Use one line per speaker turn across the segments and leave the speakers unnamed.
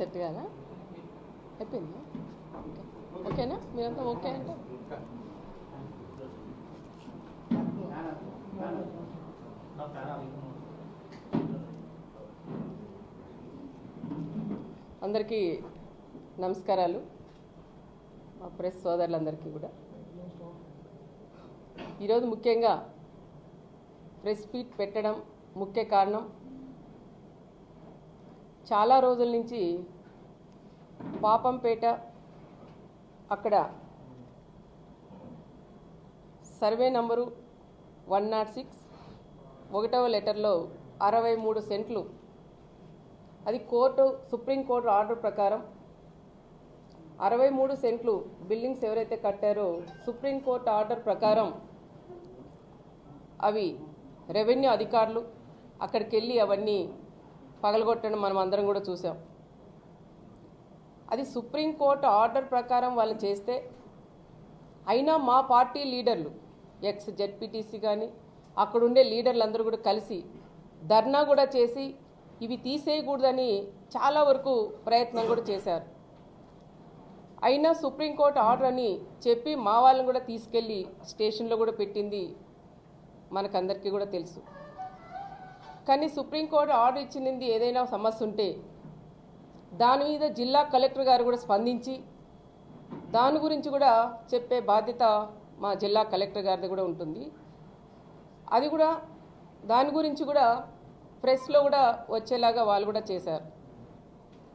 Set కాదా అయిపోయిందా ఓకేనా మీరంతా ఓకే అంటే అందరికీ నమస్కారాలు మా ప్రెస్ సోదరులందరికీ కూడా ఈరోజు ముఖ్యంగా ప్రెస్ మీట్ పెట్టడం ముఖ్య కారణం చాలా రోజుల నుంచి పాపంపేట అక్కడ సర్వే నంబరు 106 ఒకటవ లెటర్లో 63 సెంట్లు అది సుప్రీంకోర్టు ఆర్డర్ ప్రకారం 63 సెంట్లు బిల్డింగ్స్ ఎవరైతే కట్టారో సుప్రీంకోర్టు ఆర్డర్ ప్రకారం అవి రెవెన్యూ అధికారులు అక్కడికి వెళ్ళి అవన్నీ పగలగొట్టడం మనం అందరం కూడా చూసాం. అది సుప్రీంకోర్టు ఆర్డర్ ప్రకారం వాళ్ళు చేస్తే అయినా మా పార్టీ లీడర్లు ఎక్స్ జెడ్పీటీసీ కానీ అక్కడుండే లీడర్లు అందరూ కూడా కలిసి ధర్నా కూడా చేసి ఇవి తీసేయకూడదని చాలా వరకు ప్రయత్నం కూడా చేశారు. అయినా సుప్రీంకోర్టు ఆర్డర్ అని చెప్పి మా వాళ్ళని కూడా తీసుకెళ్ళి స్టేషన్లో కూడా పెట్టింది మనకందరికీ కూడా తెలుసు. కానీ సుప్రీంకోర్టు ఆర్డర్ ఇచ్చింది ఏదైనా సమస్య ఉంటే దాని మీద జిల్లా కలెక్టర్ గారు కూడా స్పందించి దాని గురించి కూడా చెప్పే బాధ్యత మా జిల్లా కలెక్టర్ గారిది కూడా ఉంటుంది. అది కూడా దాని గురించి కూడా ప్రెస్లో కూడా వచ్చేలాగా వాళ్ళు కూడా చేశారు.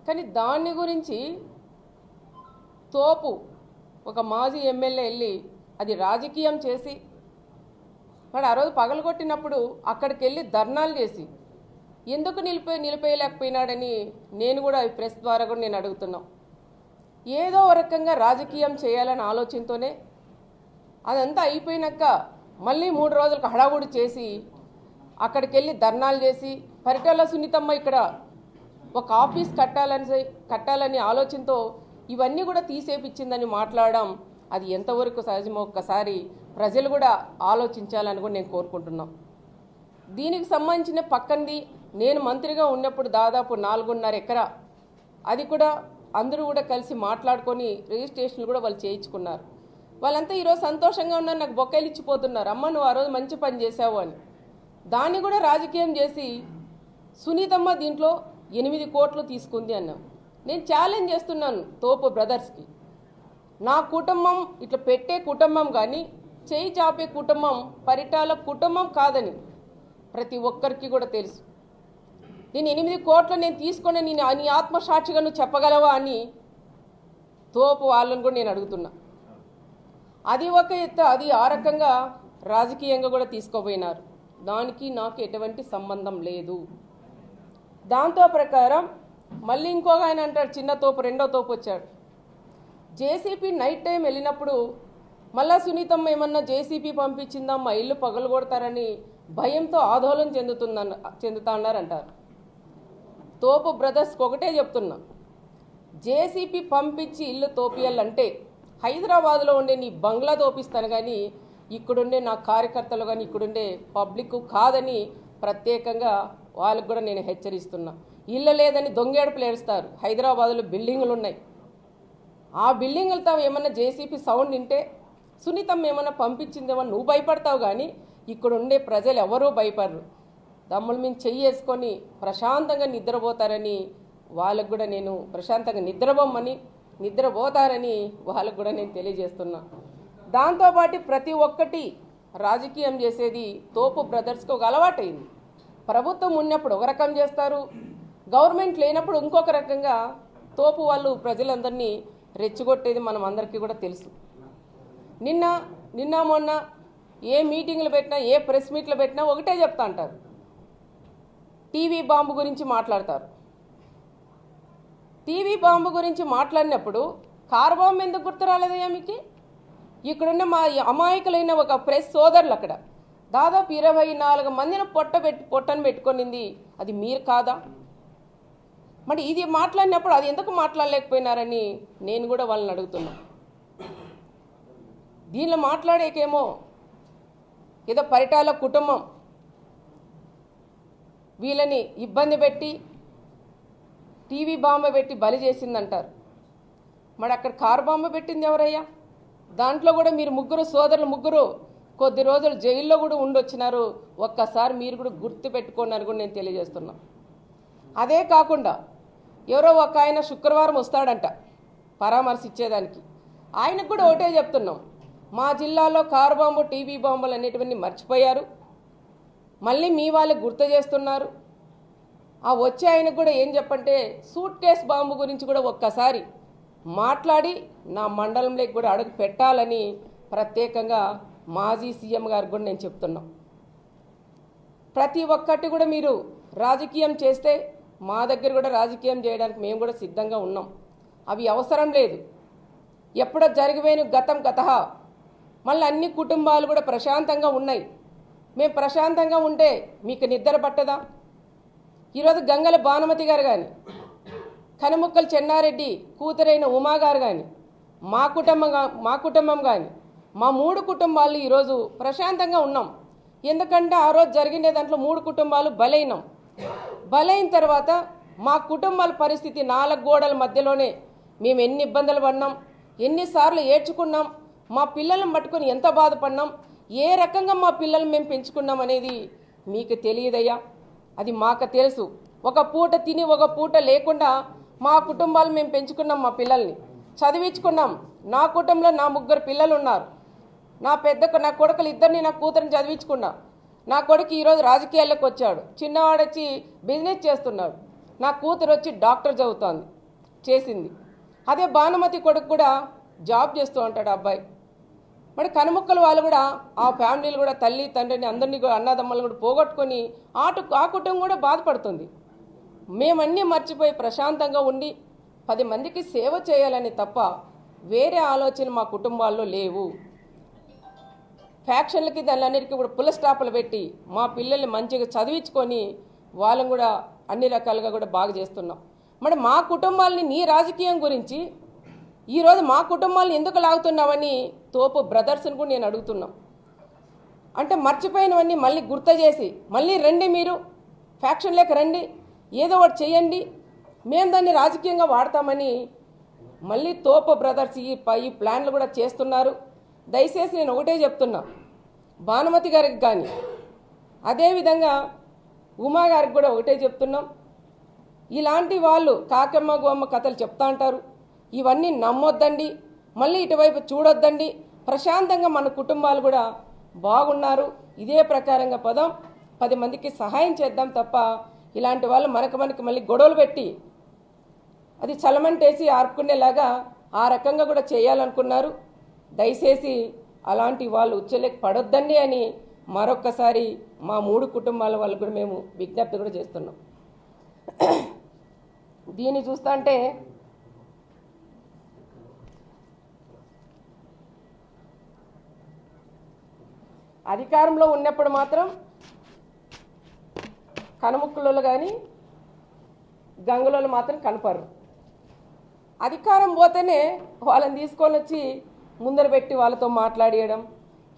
కానీ దాని గురించి తోపు ఒక మాజీ ఎమ్మెల్యే వెళ్ళి అది రాజకీయం చేసి వాడు ఆ రోజు పగలగొట్టినప్పుడు అక్కడికి వెళ్ళి ధర్నాలు చేసి ఎందుకు నిలిపేయలేకపోయినాడని నేను కూడా ఈ ప్రెస్ ద్వారా కూడా నేను అడుగుతున్నాం. ఏదో రకంగా రాజకీయం చేయాలని ఆలోచనతోనే అదంతా అయిపోయినాక మళ్ళీ 3 రోజులకు హడావుడి చేసి అక్కడికి వెళ్ళి ధర్నాలు చేసి పరిటాల సునీతమ్మ ఇక్కడ ఒక ఆఫీస్ కట్టాలని ఆలోచనతో ఇవన్నీ కూడా తీసేపిచ్చిందని మాట్లాడడం అది ఎంతవరకు సహజమో ఒక్కసారి ప్రజలు కూడా ఆలోచించాలని కూడా నేను కోరుకుంటున్నాం. దీనికి సంబంధించిన పక్కంది నేను మంత్రిగా ఉన్నప్పుడు దాదాపు 4.5 ఎకరా అది కూడా అందరూ కూడా కలిసి మాట్లాడుకొని రిజిస్ట్రేషన్లు కూడా వాళ్ళు చేయించుకున్నారు. వాళ్ళంతా ఈరోజు సంతోషంగా ఉన్నారు, నాకు బొక్కలు ఇచ్చిపోతున్నారు, అమ్మ నువ్వు ఆ రోజు మంచి పని చేసావు అని. దాన్ని కూడా రాజకీయం చేసి సునీతమ్మ దీంట్లో 8 కోట్లు తీసుకుంది అన్నాం. నేను ఛాలెంజ్ చేస్తున్నాను తోపు బ్రదర్స్కి, నా కుటుంబం ఇట్లా పెట్టే కుటుంబం కానీ చేయి చాపే కుటుంబం పరిటాల కుటుంబం కాదని ప్రతి ఒక్కరికి కూడా తెలుసు. నేను 8 కోట్లు నేను తీసుకొని నీ ఆత్మసాక్షిగా నువ్వు చెప్పగలవా అని తోపు వాళ్ళని కూడా నేను అడుగుతున్నా. అది ఒక ఎత్తు, అది ఆ రకంగా రాజకీయంగా కూడా తీసుకోపోయినారు. దానికి నాకు ఎటువంటి సంబంధం లేదు. దాంతో ప్రకారం మళ్ళీ ఇంకొక ఆయన అంటాడు, చిన్న తోపు రెండో తోపు వచ్చాడు. జేసీపీ నైట్ టైం వెళ్ళినప్పుడు మళ్ళా సునీతమ్మ ఏమన్నా జేసీపీ పంపించిందా మా ఇల్లు పగలగొడతారని భయంతో ఆందోళన చెందుతాన్నారంటారు. తోపు బ్రదర్స్కి ఒకటే చెప్తున్నా, జేసీపీ పంపించి ఇల్లు తోపియాలంటే హైదరాబాద్లో ఉండే నీ బంగ్లా తోపిస్తాను కానీ ఇక్కడుండే నా కార్యకర్తలు కానీ ఇక్కడుండే పబ్లిక్ కాదని ప్రత్యేకంగా వాళ్ళకు కూడా నేను హెచ్చరిస్తున్నా. ఇల్లు లేదని దొంగేడుపులు ఏడుస్తారు. హైదరాబాద్లో బిల్డింగులు ఉన్నాయి, ఆ బిల్డింగులతో ఏమన్నా జేసీపీ సౌండ్ వింటే సునీతమ్మ ఏమన్నా పంపించిందేమో నువ్వు భయపడతావు కానీ ఇక్కడ ఉండే ప్రజలు ఎవరూ భయపడరు. దమ్ముల మీద చెయ్యేసుకొని ప్రశాంతంగా నిద్రపోతారని వాళ్ళకు కూడా నేను ప్రశాంతంగా నిద్రపోతారని వాళ్ళకు కూడా నేను తెలియజేస్తున్నా. దాంతోపాటు ప్రతి ఒక్కటి రాజకీయం చేసేది తోపు బ్రదర్స్కి ఒక అలవాటైంది. ప్రభుత్వం ఉన్నప్పుడు ఒక రకం చేస్తారు, గవర్నమెంట్ లేనప్పుడు ఇంకొక రకంగా తోపు వాళ్ళు ప్రజలందరినీ రెచ్చగొట్టేది మనం అందరికీ కూడా తెలుసు. నిన్న మొన్న ఏ మీటింగ్లు పెట్టినా ఏ ప్రెస్ మీట్లు పెట్టినా ఒకటే చెప్తా అంటారు, టీవీ బాంబు గురించి మాట్లాడతారు. టీవీ బాంబు గురించి మాట్లాడినప్పుడు కార్ బాంబు ఎందుకు గుర్తు రాలేదయ్యా మీకు? ఇక్కడున్న మా అమాయకులైన ఒక ప్రెస్ సోదరులు అక్కడ దాదాపు 24 మందిని పొట్టను పెట్టుకొనింది అది మీరు కాదా? మరి ఇది మాట్లాడినప్పుడు అది ఎందుకు మాట్లాడలేకపోయినారని నేను కూడా వాళ్ళని అడుగుతున్నా. దీనిలో మాట్లాడేకేమో ఏదో పరిటాల కుటుంబం వీళ్ళని ఇబ్బంది పెట్టి టీవీ బాంబ పెట్టి బలి చేసిందంటారు. మరి అక్కడ కారు బాంబ పెట్టింది ఎవరయ్యా? దాంట్లో కూడా మీరు ముగ్గురు సోదరులు ముగ్గురు కొద్ది రోజులు జైల్లో కూడా ఉండొచ్చినారు. ఒక్కసారి మీరు కూడా గుర్తు పెట్టుకోండి అని కూడా నేను తెలియజేస్తున్నా. అదే కాకుండా ఎవరో ఒక ఆయన శుక్రవారం వస్తాడంట పరామర్శ ఇచ్చేదానికి. ఆయనకు కూడా ఒకటే చెప్తున్నాం, మా జిల్లాలో కారు బాంబు టీవీ బాంబులు అనేటివన్నీ మర్చిపోయారు, మళ్ళీ మీ వాళ్ళకి గుర్తు చేస్తున్నారు. ఆ వచ్చే ఆయనకు కూడా ఏం చెప్పంటే సూట్ కేస్ బాంబు గురించి కూడా ఒక్కసారి మాట్లాడి నా మండలంలోకి కూడా అడుగు పెట్టాలని ప్రత్యేకంగా మాజీ సీఎం గారికి కూడా నేను చెప్తున్నా. ప్రతి ఒక్కటి కూడా మీరు రాజకీయం చేస్తే మా దగ్గర కూడా రాజకీయం చేయడానికి మేము కూడా సిద్ధంగా ఉన్నాం. అవి అవసరం లేదు. ఎప్పుడో జరిగిపోయిన గతం గతహ. మళ్ళీ అన్ని కుటుంబాలు కూడా ప్రశాంతంగా ఉన్నాయి. మేము ప్రశాంతంగా ఉంటే మీకు నిద్ర పట్టదా? ఈరోజు గంగల భానుమతి గారు కానీ, కనుముక్కల చెన్నారెడ్డి కూతురైన ఉమా గారు కానీ, మా కుటుంబం కానీ, మా 3 కుటుంబాలు ఈరోజు ప్రశాంతంగా ఉన్నాం. ఎందుకంటే ఆ రోజు జరిగిన దాంట్లో 3 కుటుంబాలు బలైనాం. బలైన తర్వాత మా కుటుంబాల పరిస్థితి 4 గోడల మధ్యలోనే మేము ఎన్ని ఇబ్బందులు పడినాం, ఎన్నిసార్లు ఏడ్చుకున్నాం, మా పిల్లలను పట్టుకొని ఎంత బాధపడినాం, ఏ రకంగా మా పిల్లలు మేము పెంచుకున్నాం అనేది మీకు తెలియదయ్యా. అది మాకు తెలుసు. ఒక పూట తిని ఒక పూట లేకుండా మా కుటుంబాలు మేము పెంచుకున్నాం, మా పిల్లల్ని చదివించుకున్నాం. నా కుటుంబంలో నా 3 పిల్లలు ఉన్నారు. నా కొడుకులు ఇద్దరిని నా కూతురిని చదివించుకున్నా. నా కొడుకు ఈరోజు రాజకీయాల్లోకి వచ్చాడు. చిన్నవాడు వచ్చి బిజినెస్ చేస్తున్నాడు. నా కూతురు వచ్చి డాక్టర్ చదువుతోంది, చేసింది. అదే భానుమతి కొడుకు కూడా జాబ్ చేస్తూ ఉంటాడు అబ్బాయి. మరి కనుముక్కలు వాళ్ళు కూడా ఆ ఫ్యామిలీలు కూడా తల్లి తండ్రిని అందరినీ కూడా అన్నదమ్మలు కూడా పోగొట్టుకొని ఆ కుటుంబం కూడా బాధపడుతుంది. మేమన్నీ మర్చిపోయి ప్రశాంతంగా ఉండి 10 మందికి సేవ చేయాలని తప్ప వేరే ఆలోచన మా కుటుంబాల్లో లేవు. ఫ్యాక్షన్లకి దానిలన్నిటికీ కూడా పుల్ల స్టాపులు పెట్టి మా పిల్లల్ని మంచిగా చదివించుకొని వాళ్ళని కూడా అన్ని రకాలుగా కూడా బాగా చేస్తున్నాం. మరి మా కుటుంబాలని నీ రాజకీయం గురించి ఈరోజు మా కుటుంబాలను ఎందుకు లాగుతున్నావని తోపు బ్రదర్స్ని కూడా నేను అడుగుతున్నాం. అంటే మర్చిపోయినవన్నీ మళ్ళీ గుర్తు చేసి మళ్ళీ రండి, మీరు ఫ్యాక్షన్లోకి రండి, ఏదో ఒకటి చేయండి, మేము దాన్ని రాజకీయంగా వాడతామని మళ్ళీ తోపు బ్రదర్స్ ఈ ప్లాన్లు కూడా చేస్తున్నారు. దయచేసి నేను ఒకటే చెప్తున్నా, భానుమతి గారికి కానీ అదేవిధంగా ఉమా గారికి కూడా ఒకటే చెప్తున్నాం, ఇలాంటి వాళ్ళు కాకమ్మ గోమ్మ కథలు చెప్తా అంటారు, ఇవన్నీ నమ్మొద్దండి, మళ్ళీ ఇటువైపు చూడొద్దండి, ప్రశాంతంగా మన కుటుంబాలు కూడా బాగున్నారు, ఇదే ప్రకారంగా 10 మందికి సహాయం చేద్దాం తప్ప ఇలాంటి వాళ్ళు మనకి మళ్ళీ గొడవలు పెట్టి అది చలమంటేసి ఆర్పుకునేలాగా ఆ రకంగా కూడా చేయాలనుకున్నారు. దయచేసి అలాంటి వాళ్ళు ఉచ్చలేక పడొద్దండి అని మరొక్కసారి మా 3 కుటుంబాల వాళ్ళకు కూడా మేము విజ్ఞప్తి కూడా చేస్తున్నాం. దీన్ని చూస్తా అంటే అధికారంలో ఉన్నప్పుడు మాత్రం కనుముక్కులలో కానీ గంగులలో మాత్రం కనపరు. అధికారం పోతేనే వాళ్ళని తీసుకొని వచ్చి ముందర పెట్టి వాళ్ళతో మాట్లాడియడం,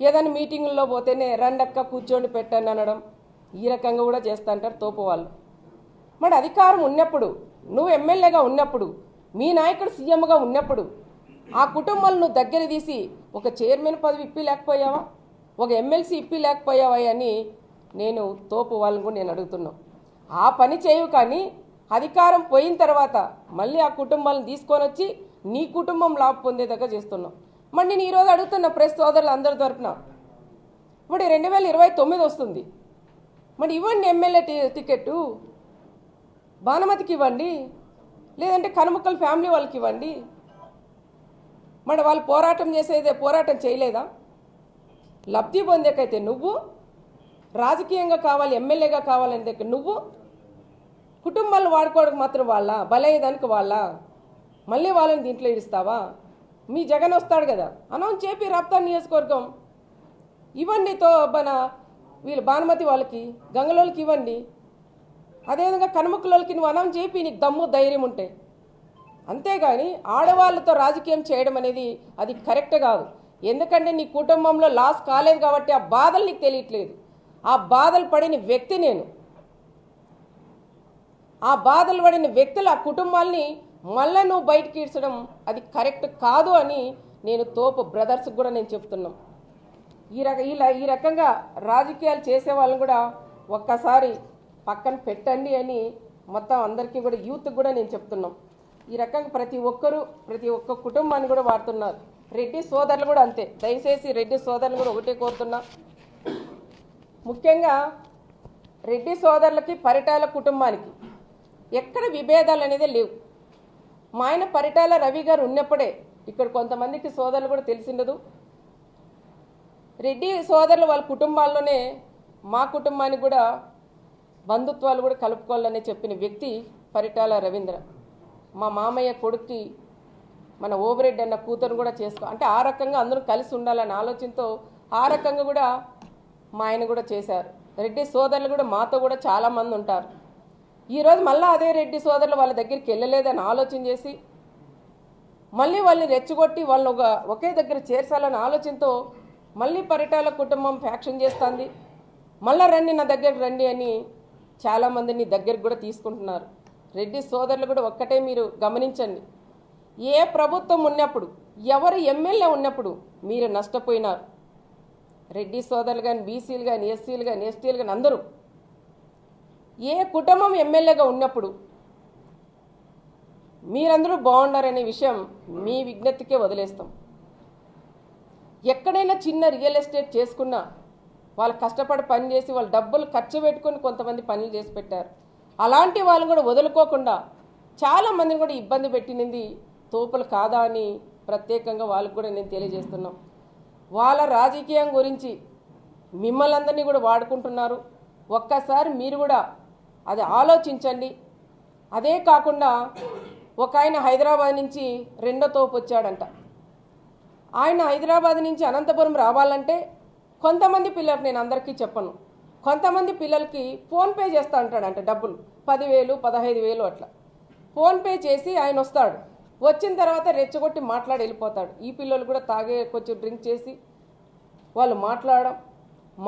ఏదైనా మీటింగుల్లో పోతేనే రండక్క కూర్చోండి పెట్టండి అనడం, ఈ రకంగా కూడా చేస్తూ అంటారు తోపు వాళ్ళు. మరి అధికారం ఉన్నప్పుడు, నువ్వు ఎమ్మెల్యేగా ఉన్నప్పుడు, మీ నాయకుడు సీఎంగా ఉన్నప్పుడు ఆ కుటుంబాలను నువ్వు దగ్గర తీసి ఒక చైర్మన్ పదవి ఇప్పి లేకపోయావా, ఒక ఎమ్మెల్సీ ఇప్పి లేకపోయావా అని నేను తోపు వాళ్ళని కూడా నేను అడుగుతున్నాను. ఆ పని చేయవు, కానీ అధికారం పోయిన తర్వాత మళ్ళీ ఆ కుటుంబాలను తీసుకొని వచ్చి నీ కుటుంబం లాభం పొందేదాకా చేస్తున్నావు. మరి నేను ఈరోజు అడుగుతున్న ప్రెస్ సోదరులు అందరి తరపున, ఇప్పుడు 2029 వస్తుంది, మరి ఇవ్వండి ఎమ్మెల్యే టికెట్టు, భానుమతికి ఇవ్వండి, లేదంటే కనుముక్కల ఫ్యామిలీ వాళ్ళకి ఇవ్వండి. మరి వాళ్ళు పోరాటం చేయలేదా? లబ్ధి పొందేకైతే నువ్వు, రాజకీయంగా కావాలి ఎమ్మెల్యేగా కావాలని దగ్గర నువ్వు, కుటుంబాలు వాడుకోవడానికి మాత్రం వాళ్ళ బలయ్యేదానికి వాళ్ళ మళ్ళీ వాళ్ళని దీంట్లో ఇస్తావా? మీ జగన్ వస్తాడు కదా, అనౌన్స్ చేపి రాప్తాడు నియోజకవర్గం ఇవ్వండి, వీళ్ళు భానుమతి వాళ్ళకి గంగలోళ్ళకి ఇవ్వండి, అదేవిధంగా కనుముక్కలోళ్ళకి నువ్వు అనౌన్స్ చేపి, నీకు దమ్ము ధైర్యం ఉంటే. అంతేగాని ఆడవాళ్ళతో రాజకీయం చేయడం అనేది అది కరెక్ట్ కాదు. ఎందుకంటే నీ కుటుంబంలో లాస్ కాలేదు కాబట్టి ఆ బాధలు నీకు తెలియట్లేదు. ఆ బాధలు పడిన వ్యక్తి నేను. ఆ బాధలు పడిన వ్యక్తులు ఆ కుటుంబాల్ని మళ్ళా నువ్వు బయటికి ఈడ్చడం అది కరెక్ట్ కాదు అని నేను తోపు బ్రదర్స్కి కూడా నేను చెప్తున్నాం. ఈ రకంగా రాజకీయాలు చేసే వాళ్ళని కూడా ఒక్కసారి పక్కన పెట్టండి అని మొత్తం అందరికీ కూడా యూత్కి కూడా నేను చెప్తున్నాం. ఈ రకంగా ప్రతి ఒక్క కుటుంబాన్ని కూడా వాడుతున్నారు. రెడ్డి సోదరులు కూడా అంతే. దయచేసి రెడ్డి సోదరులు కూడా ఒకటే కోరుతున్నా, ముఖ్యంగా రెడ్డి సోదరులకి పరిటాల కుటుంబానికి ఎక్కడ విభేదాలు అనేది లేవు. మా ఆయన పరిటాల రవి గారు ఉన్నప్పుడే ఇక్కడ కొంతమందికి సోదరులు కూడా తెలిసిండదు. రెడ్డి సోదరులు వాళ్ళ కుటుంబాల్లోనే మా కుటుంబానికి కూడా బంధుత్వాలు కూడా కలుపుకోవాలని చెప్పిన వ్యక్తి పరిటాల రవీంద్ర. మా మామయ్య కొడుక్కి మన ఓబిరెడ్డి అన్న కూతురు కూడా అంటే ఆ రకంగా అందరూ కలిసి ఉండాలనే ఆలోచనతో ఆ రకంగా కూడా మా ఆయన కూడా చేశారు. రెడ్డి సోదరులు కూడా మాతో కూడా చాలామంది ఉంటారు. ఈరోజు మళ్ళీ అదే రెడ్డి సోదరులు వాళ్ళ దగ్గరికి వెళ్ళలేదని ఆలోచన చేసి మళ్ళీ వాళ్ళని రెచ్చగొట్టి వాళ్ళని ఒకే దగ్గర చేర్చాలనే ఆలోచనతో మళ్ళీ పరిటాల కుటుంబం ఫ్యాక్షన్ చేస్తుంది. మళ్ళీ రండి నా దగ్గరికి రండి అని చాలామందిని దగ్గరికి కూడా తీసుకుంటున్నారు. రెడ్డి సోదరులు కూడా ఒక్కటే మీరు గమనించండి, ఏ ప్రభుత్వం ఉన్నప్పుడు ఎవరు ఎమ్మెల్యే ఉన్నప్పుడు మీరు నష్టపోయినారు. రెడ్డి సోదరులు కానీ బీసీలు కానీ ఎస్సీలు కానీ ఎస్టీలు కానీ అందరూ ఏ కుటుంబం ఎమ్మెల్యేగా ఉన్నప్పుడు మీరందరూ బాగుండారనే విషయం మీ విజ్ఞప్తికే వదిలేస్తాం. ఎక్కడైనా చిన్న రియల్ ఎస్టేట్ చేసుకున్నా వాళ్ళు కష్టపడి పని చేసి వాళ్ళు డబ్బులు ఖర్చు పెట్టుకొని కొంతమంది పనులు చేసి పెట్టారు. అలాంటి వాళ్ళు కూడా వదులుకోకుండా చాలామందిని కూడా ఇబ్బంది పెట్టినది తోపులు కాదా అని ప్రత్యేకంగా వాళ్ళకు కూడా నేను తెలియజేస్తున్నాం. వాళ్ళ రాజకీయం గురించి మిమ్మల్ని అందరినీ కూడా వాడుకుంటున్నారు. ఒక్కసారి మీరు కూడా అది ఆలోచించండి. అదే కాకుండా ఒక ఆయన హైదరాబాద్ నుంచి రెండో తోపు వచ్చాడంట. ఆయన హైదరాబాద్ నుంచి అనంతపురం రావాలంటే కొంతమంది పిల్లలకు, నేను అందరికీ చెప్పను, కొంతమంది పిల్లలకి ఫోన్పే చేస్తూ అంటాడంట. డబ్బులు 10,000 15,000 అట్లా ఫోన్పే చేసి ఆయన వస్తాడు. వచ్చిన తర్వాత రెచ్చగొట్టి మాట్లాడి వెళ్ళిపోతాడు. ఈ పిల్లలు కూడా కొంచెం డ్రింక్ చేసి వాళ్ళు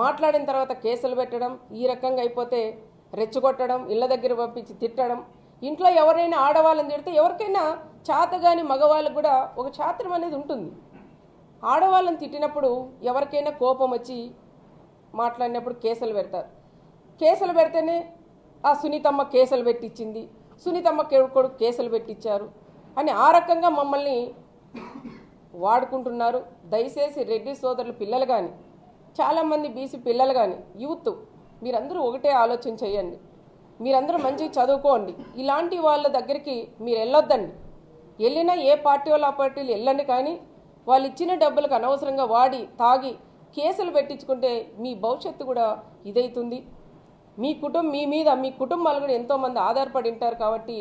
మాట్లాడిన తర్వాత కేసులు పెట్టడం, ఈ రకంగా అయిపోతే రెచ్చగొట్టడం, ఇళ్ళ దగ్గర పంపించి తిట్టడం. ఇంట్లో ఎవరైనా ఆడవాళ్ళని తిడితే ఎవరికైనా చాతగాని మగవాళ్ళకు కూడా ఒక చాత్రం అనేది ఉంటుంది. ఆడవాళ్ళని తిట్టినప్పుడు ఎవరికైనా కోపం వచ్చి మాట్లాడినప్పుడు కేసులు పెడతారు. కేసులు పెడితేనే ఆ సునీతమ్మ కేసులు పెట్టించింది, సునీతమ్మ కొడుకు కేసులు పెట్టించారు అని ఆ రకంగా మమ్మల్ని వాడుకుంటున్నారు. దయచేసి రెడ్డి సోదరుల పిల్లలు కానీ చాలామంది బీసీ పిల్లలు కానీ యూత్ మీరందరూ ఒకటే ఆలోచన చేయండి. మీరందరూ మంచిగా చదువుకోండి. ఇలాంటి వాళ్ళ దగ్గరికి మీరు వెళ్ళొద్దండి. వెళ్ళినా ఏ పార్టీ వాళ్ళు ఆ పార్టీలు వెళ్ళండి, కానీ వాళ్ళు ఇచ్చిన డబ్బులకు అనవసరంగా వాడి తాగి కేసులు పెట్టించుకుంటే మీ భవిష్యత్తు కూడా ఇదవుతుంది. మీ కుటుంబాలు కూడా ఎంతోమంది ఆధారపడి ఉంటారు. కాబట్టి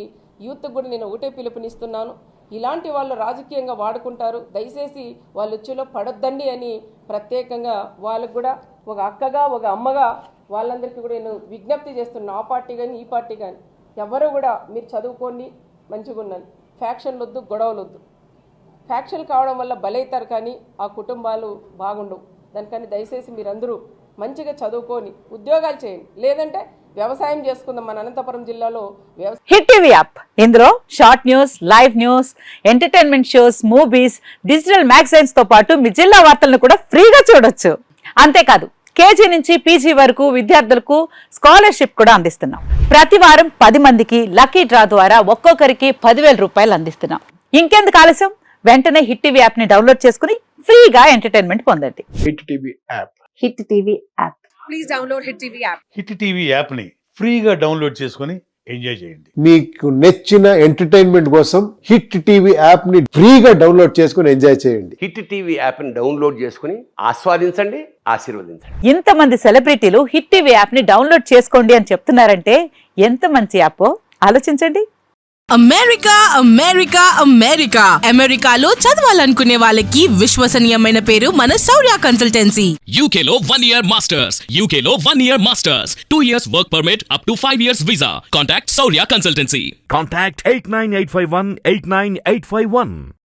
యూత్కి కూడా నేను ఒకటే పిలుపునిస్తున్నాను, ఇలాంటి వాళ్ళు రాజకీయంగా వాడుకుంటారు. దయచేసి వాళ్ళ ఉచ్చులో పడొద్దండి అని ప్రత్యేకంగా వాళ్ళకు కూడా ఒక అక్కగా ఒక అమ్మగా వాళ్ళందరికీ కూడా నేను విజ్ఞప్తి చేస్తున్నాను. ఆ పార్టీ కానీ ఈ పార్టీ కానీ ఎవరు కూడా మీరు చదువుకోండి, మంచిగా ఉండండి. ఫ్యాక్షన్లు వద్దు, గొడవలు వద్దు. ఫ్యాక్షన్ కావడం వల్ల బలవుతారు కానీ ఆ కుటుంబాలు బాగుండవు. దానికని దయచేసి మీరందరూ మంచిగా చదువుకొని ఉద్యోగాలు చేయండి, లేదంటే వ్యవసాయం చేసుకుందాం. మన అనంతపురం జిల్లాలో
హిట్ టీవీ యాప్, ఇందులో short news, live news, entertainment shows, movies, digital magazines తో పాటు మీ జిల్లా వార్తలను కూడా ఫ్రీగా చూడొచ్చు. అంతేకాదు కేజీ నుంచి పీజీ వరకు విద్యార్థులకు స్కాలర్షిప్ కూడా అందిస్తున్నాం. ప్రతి వారం 10 మందికి లక్కీ డ్రా ద్వారా ఒక్కొక్కరికి 10,000 రూపాయలు అందిస్తున్నాం. ఇంకెందుకు ఆలస్యం, వెంటనే హిట్ టీవీ యాప్ ని డౌన్లోడ్ చేసుకుని ఫ్రీగా ఎంటర్టైన్మెంట్ పొందండి.
Hit TV app.
Hit TV app.
Please download hit TV app.
Hit TV app ని ఫ్రీగా డౌన్లోడ్ చేసుకుని ఎంజాయ్ చేయండి.
మీకు నచ్చిన ఎంటర్టైన్మెంట్ కోసం హిట్ టీవీ యాప్ ని ఫ్రీగా డౌన్లోడ్ చేసుకుని ఎంజాయ్ చేయండి.
హిట్ టీవీ యాప్ ని డౌన్లోడ్ చేసుకుని ఆస్వాదించండి, ఆశీర్వదించండి.
ఇంతమంది సెలబ్రిటీలు హిట్ టీవీ యాప్ ని డౌన్లోడ్ చేసుకోండి అని చెప్తున్నారంటే ఎంత మంచి యాప్ ఆలోచించండి.
అమెరికా అమెరికా అమెరికా అమెరికాలో చదవాలనుకునే వాళ్ళకి విశ్వసనీయమైన పేరు మన శౌర్య కన్సల్టెన్సీ.
UK లో 1 year masters. UK లో 1 year masters. 2 years work permit up to 5 years visa. Contact Saurya Consultancy.
Contact 89851 89851.